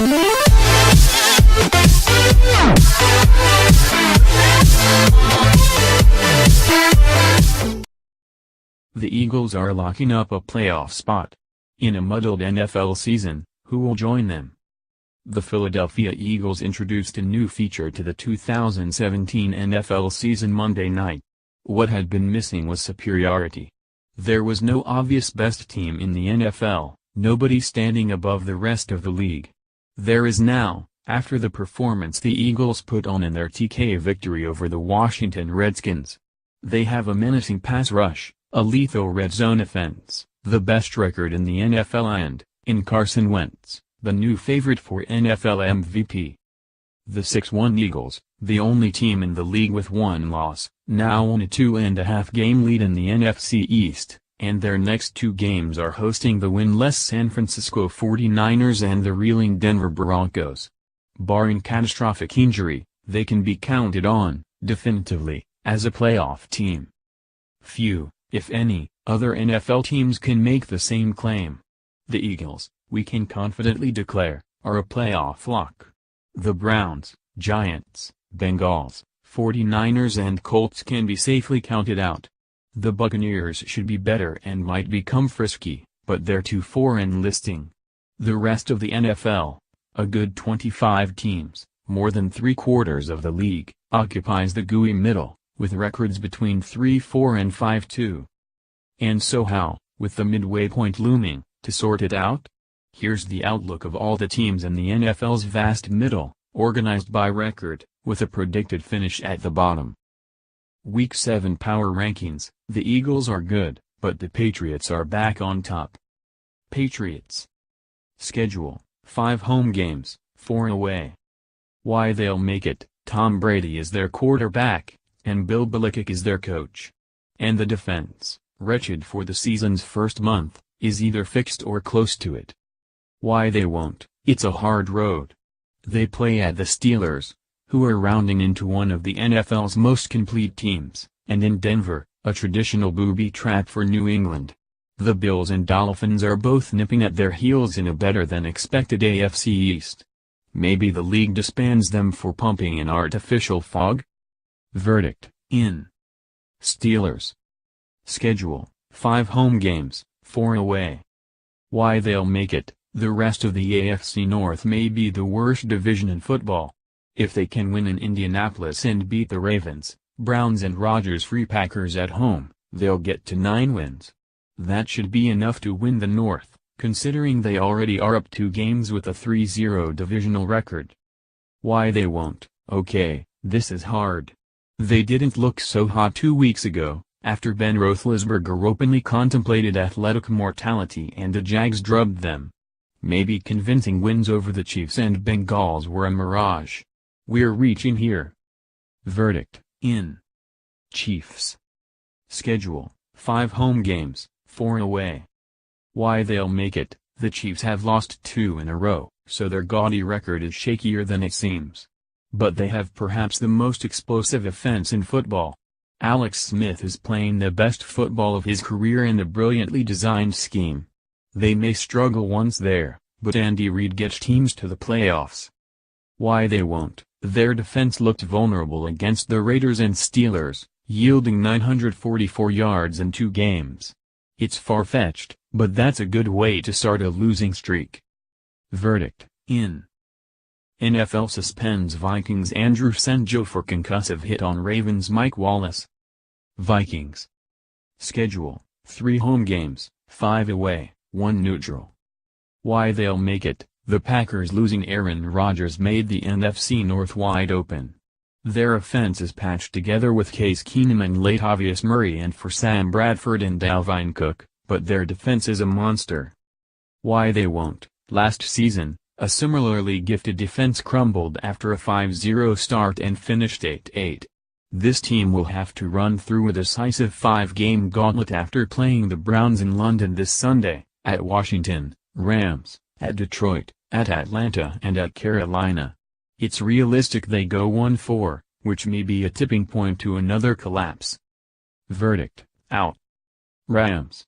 The Eagles are locking up a playoff spot. In a muddled NFL season, who will join them? The Philadelphia Eagles introduced a new feature to the 2017 NFL season Monday night. What had been missing was superiority. There was no obvious best team in the NFL, nobody standing above the rest of the league. There is now, after the performance the Eagles put on in their TK victory over the Washington Redskins. They have a menacing pass rush, a lethal red zone offense, the best record in the NFL and, in Carson Wentz, the new favorite for NFL MVP. The 6-1 Eagles, the only team in the league with one loss, now own a 2.5-game lead in the NFC East, and their next two games are hosting the winless San Francisco 49ers and the reeling Denver Broncos. Barring catastrophic injury, they can be counted on, definitively, as a playoff team. Few, if any, other NFL teams can make the same claim. The Eagles, we can confidently declare, are a playoff lock. The Browns, Giants, Bengals, 49ers and Colts can be safely counted out. The Buccaneers should be better and might become frisky, but they're too foreign listing. The rest of the NFL, a good 25 teams, more than 3/4 of the league, occupies the gooey middle, with records between 3-4 and 5-2. And so how, with the midway point looming, to sort it out? Here's the outlook of all the teams in the NFL's vast middle, organized by record, with a predicted finish at the bottom. Week 7 Power Rankings, the Eagles are good, but the Patriots are back on top. Patriots. Schedule, 5 home games, 4 away. Why they'll make it, Tom Brady is their quarterback, and Bill Belichick is their coach. And the defense, wretched for the season's first month, is either fixed or close to it. Why they won't, it's a hard road. They play at the Steelers, who are rounding into one of the NFL's most complete teams, and in Denver, a traditional booby trap for New England. The Bills and Dolphins are both nipping at their heels in a better-than-expected AFC East. Maybe the league disbands them for pumping an artificial fog? Verdict, in. Steelers. Schedule, 5 home games, 4 away. Why they'll make it, the rest of the AFC North may be the worst division in football. If they can win in Indianapolis and beat the Ravens, Browns and Rodgers-free Packers at home, they'll get to 9 wins. That should be enough to win the North, considering they already are up 2 games with a 3-0 divisional record. Why they won't, okay, this is hard. They didn't look so hot 2 weeks ago, after Ben Roethlisberger openly contemplated athletic mortality and the Jags drubbed them. Maybe convincing wins over the Chiefs and Bengals were a mirage. We're reaching here. Verdict, in. Chiefs. Schedule, 5 home games, 4 away. Why they'll make it, the Chiefs have lost 2 in a row, so their gaudy record is shakier than it seems. But they have perhaps the most explosive offense in football. Alex Smith is playing the best football of his career in a brilliantly designed scheme. They may struggle once there, but Andy Reid gets teams to the playoffs. Why they won't, their defense looked vulnerable against the Raiders and Steelers, yielding 944 yards in 2 games. It's far-fetched, but that's a good way to start a losing streak. Verdict, in. NFL suspends Vikings Andrew Senjo for concussive hit on Ravens Mike Wallace. Vikings. Schedule, 3 home games, 5 away, 1 neutral. Why they'll make it, the Packers losing Aaron Rodgers made the NFC North wide open. Their offense is patched together with Case Keenum and Latavius Murray and for Sam Bradford and Dalvin Cook, but their defense is a monster. Why they won't, last season, a similarly gifted defense crumbled after a 5-0 start and finished 8-8. This team will have to run through a decisive 5-game gauntlet after playing the Browns in London this Sunday, at Washington, Rams, at Detroit, at Atlanta and at Carolina. It's realistic they go 1-4, which may be a tipping point to another collapse. Verdict, out. Rams.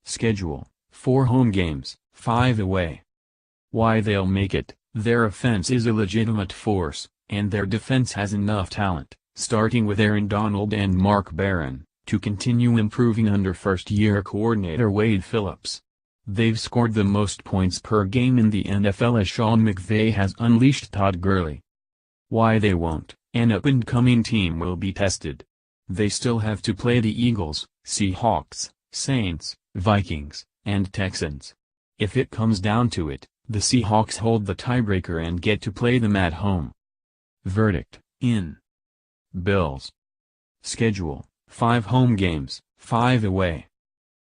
Schedule, 4 home games, 5 away. Why they'll make it, Their offense is a legitimate force, and their defense has enough talent, starting with Aaron Donald and Mark Barron, to continue improving under first-year coordinator Wade Phillips. They've scored the most points per game in the NFL as Sean McVay has unleashed Todd Gurley. Why they won't? An up-and-coming team will be tested. They still have to play the Eagles, Seahawks, Saints, Vikings, and Texans. If it comes down to it, the Seahawks hold the tiebreaker and get to play them at home. Verdict: in. Bills. Schedule: 5 home games, 5 away.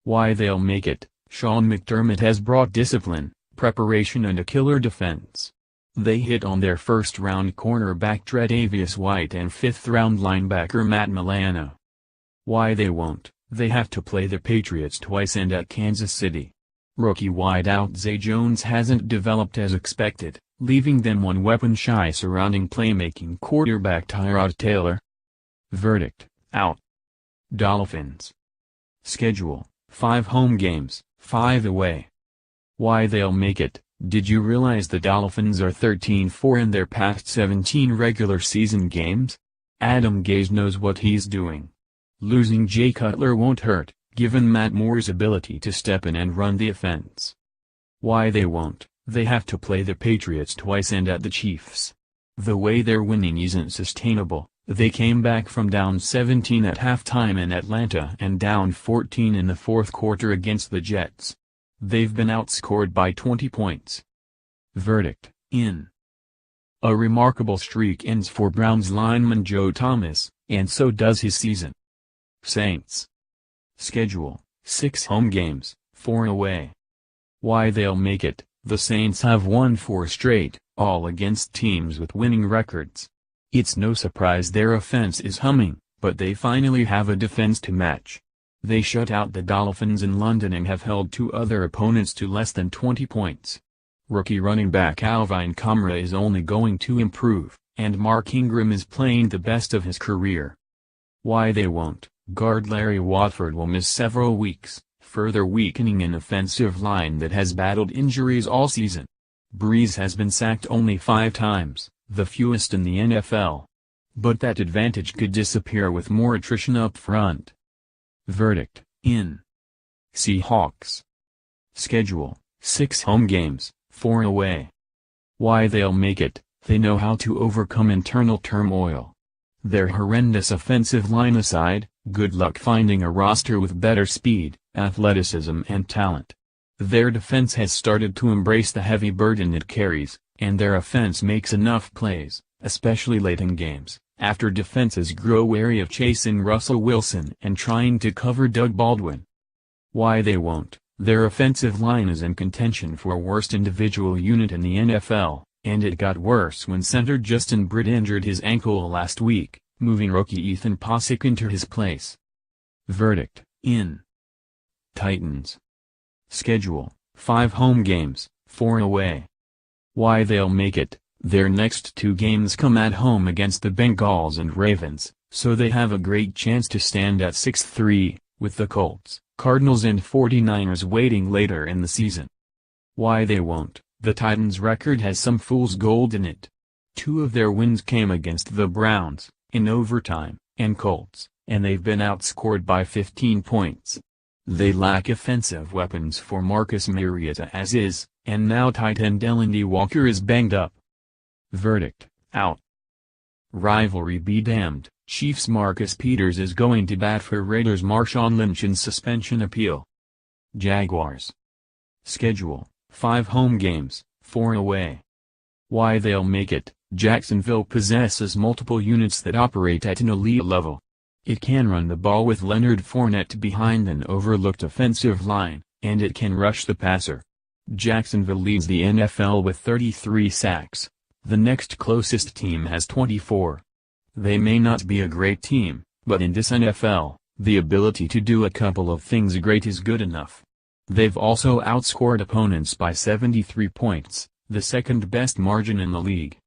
Why they'll make it: Sean McDermott has brought discipline, preparation and a killer defense. They hit on their first-round cornerback Tre'Davious White and fifth-round linebacker Matt Milano. Why they won't: they have to play the Patriots twice and at Kansas City. Rookie wideout Zay Jones hasn't developed as expected, leaving them one weapon shy surrounding playmaking quarterback Tyrod Taylor. Verdict: out. Dolphins. Schedule: 5 home games, 5 away. Why they'll make it: did you realize the Dolphins are 13-4 in their past 17 regular season games? Adam Gase knows what he's doing. Losing Jay Cutler won't hurt, given Matt Moore's ability to step in and run the offense. Why they won't: they have to play the Patriots twice and at the Chiefs. The way they're winning isn't sustainable. They came back from down 17 at halftime in Atlanta and down 14 in the fourth quarter against the Jets. They've been outscored by 20 points. Verdict: in. A remarkable streak ends for Browns lineman Joe Thomas, and so does his season. Saints. Schedule: 6 home games, 4 away. Why they'll make it: the Saints have won 4 straight, all against teams with winning records. It's no surprise their offense is humming, but they finally have a defense to match. They shut out the Dolphins in London and have held 2 other opponents to less than 20 points. Rookie running back Alvin Kamara is only going to improve, and Mark Ingram is playing the best of his career. Why they won't: guard Larry Watford will miss several weeks, further weakening an offensive line that has battled injuries all season. Breeze has been sacked only 5 times, the fewest in the NFL. But that advantage could disappear with more attrition up front. Verdict: in. Seahawks. Schedule: 6 home games, 4 away. Why they'll make it: they know how to overcome internal turmoil. Their horrendous offensive line aside, good luck finding a roster with better speed, athleticism and talent. Their defense has started to embrace the heavy burden it carries, and their offense makes enough plays, especially late in games, after defenses grow wary of chasing Russell Wilson and trying to cover Doug Baldwin. Why they won't: their offensive line is in contention for worst individual unit in the NFL, and it got worse when center Justin Britt injured his ankle last week, moving rookie Ethan Posick into his place. Verdict: in. Titans. Schedule: 5 home games, 4 away. Why they'll make it: their next 2 games come at home against the Bengals and Ravens, so they have a great chance to stand at 6-3, with the Colts, Cardinals and 49ers waiting later in the season. Why they won't: the Titans' record has some fool's gold in it. 2 of their wins came against the Browns, in overtime, and Colts, and they've been outscored by 15 points. They lack offensive weapons for Marcus Mariota as is, and now tight end Delanie Walker is banged up. Verdict: out. Rivalry be damned: Chiefs' Marcus Peters is going to bat for Raiders' Marshawn Lynch in suspension appeal. Jaguars. Schedule: 5 home games, 4 away. Why they'll make it: Jacksonville possesses multiple units that operate at an elite level. It can run the ball with Leonard Fournette behind an overlooked offensive line, and it can rush the passer. Jacksonville leads the NFL with 33 sacks. The next closest team has 24. They may not be a great team, but in this NFL, the ability to do a couple of things great is good enough. They've also outscored opponents by 73 points, the second best margin in the league.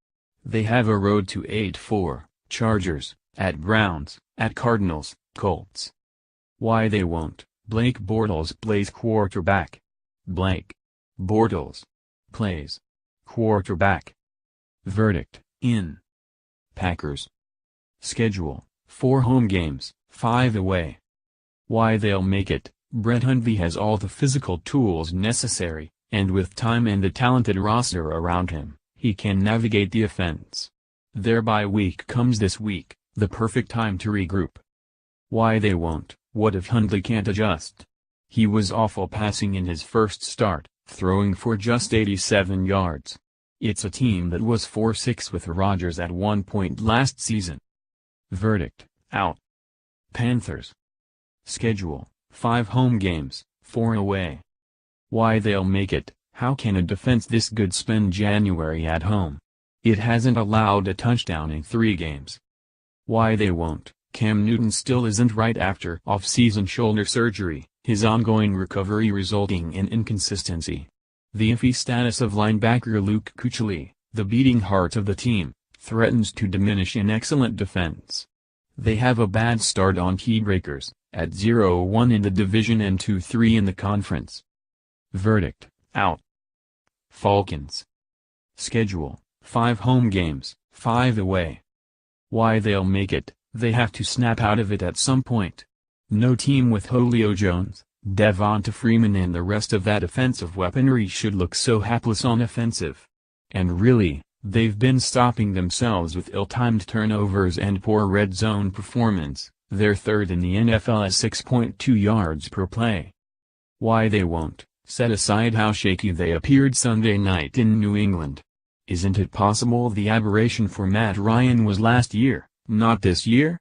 They have a road to 8-4, Chargers, at Browns, at Cardinals, Colts. Why they won't: Blake Bortles plays quarterback. Blake Bortles plays quarterback. Verdict, in. Packers. Schedule, 4 home games, 5 away. Why they'll make it: Brett Hundley has all the physical tools necessary, and with time and a talented roster around him, he can navigate the offense. Their bye week comes this week, the perfect time to regroup. Why they won't: what if Hundley can't adjust? He was awful passing in his first start, throwing for just 87 yards. It's a team that was 4-6 with Rodgers at one point last season. Verdict, out. Panthers. Schedule, 5 home games, 4 away. Why they'll make it: how can a defense this good spend January at home? It hasn't allowed a touchdown in 3 games. Why they won't: Cam Newton still isn't right after off-season shoulder surgery, his ongoing recovery resulting in inconsistency. The iffy status of linebacker Luke Kuechly, the beating heart of the team, threatens to diminish an excellent defense. They have a bad start on tiebreakers, at 0-1 in the division and 2-3 in the conference. Verdict, out. Falcons. Schedule, 5 home games, 5 away. Why they'll make it: they have to snap out of it at some point. No team with Julio Jones, Devonta Freeman and the rest of that offensive weaponry should look so hapless on offensive. And really, they've been stopping themselves with ill-timed turnovers and poor red zone performance. They're third in the NFL at 6.2 yards per play. Why they won't: set aside how shaky they appeared Sunday night in New England. Isn't it possible the aberration for Matt Ryan was last year, not this year?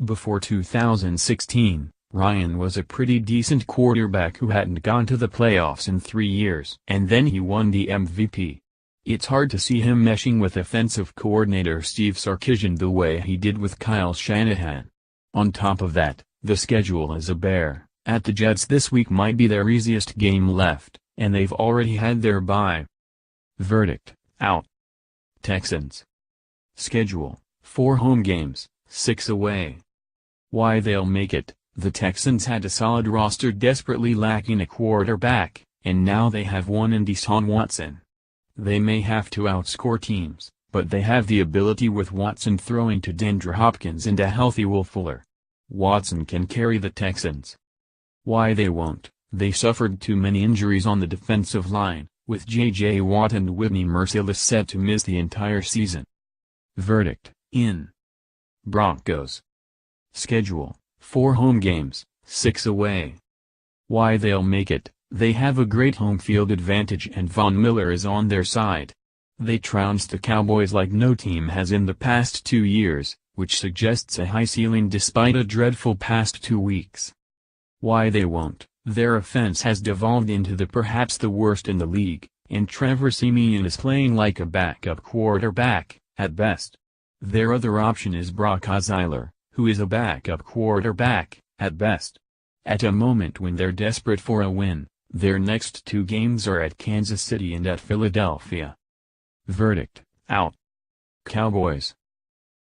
Before 2016, Ryan was a pretty decent quarterback who hadn't gone to the playoffs in 3 years. And then he won the MVP. It's hard to see him meshing with offensive coordinator Steve Sarkisian the way he did with Kyle Shanahan. On top of that, the schedule is a bear. At the Jets this week might be their easiest game left, and they've already had their bye. Verdict, out. Texans. Schedule, 4 home games, 6 away. Why they'll make it: the Texans had a solid roster desperately lacking a quarterback, and now they have one in Deshaun Watson. They may have to outscore teams, but they have the ability with Watson throwing to DeAndre Hopkins and a healthy Will Fuller. Watson can carry the Texans. Why they won't: they suffered too many injuries on the defensive line, with J.J. Watt and Whitney Mercilus set to miss the entire season. Verdict, in. Broncos. Schedule, 4 home games, 6 away. Why they'll make it: they have a great home field advantage and Von Miller is on their side. They trounced the Cowboys like no team has in the past 2 years, which suggests a high ceiling despite a dreadful past 2 weeks. Why they won't: their offense has devolved into perhaps the worst in the league, and Trevor Siemian is playing like a backup quarterback, at best. Their other option is Brock Osweiler, who is a backup quarterback, at best. At a moment when they're desperate for a win, their next 2 games are at Kansas City and at Philadelphia. Verdict, out. Cowboys.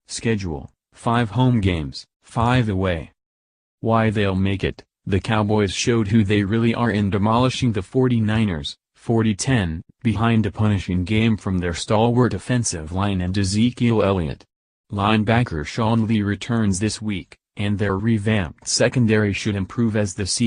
Schedule, 5 home games, 5 away. Why they'll make it: the Cowboys showed who they really are in demolishing the 49ers, 40-10, behind a punishing game from their stalwart offensive line and Ezekiel Elliott. Linebacker Sean Lee returns this week, and their revamped secondary should improve as the season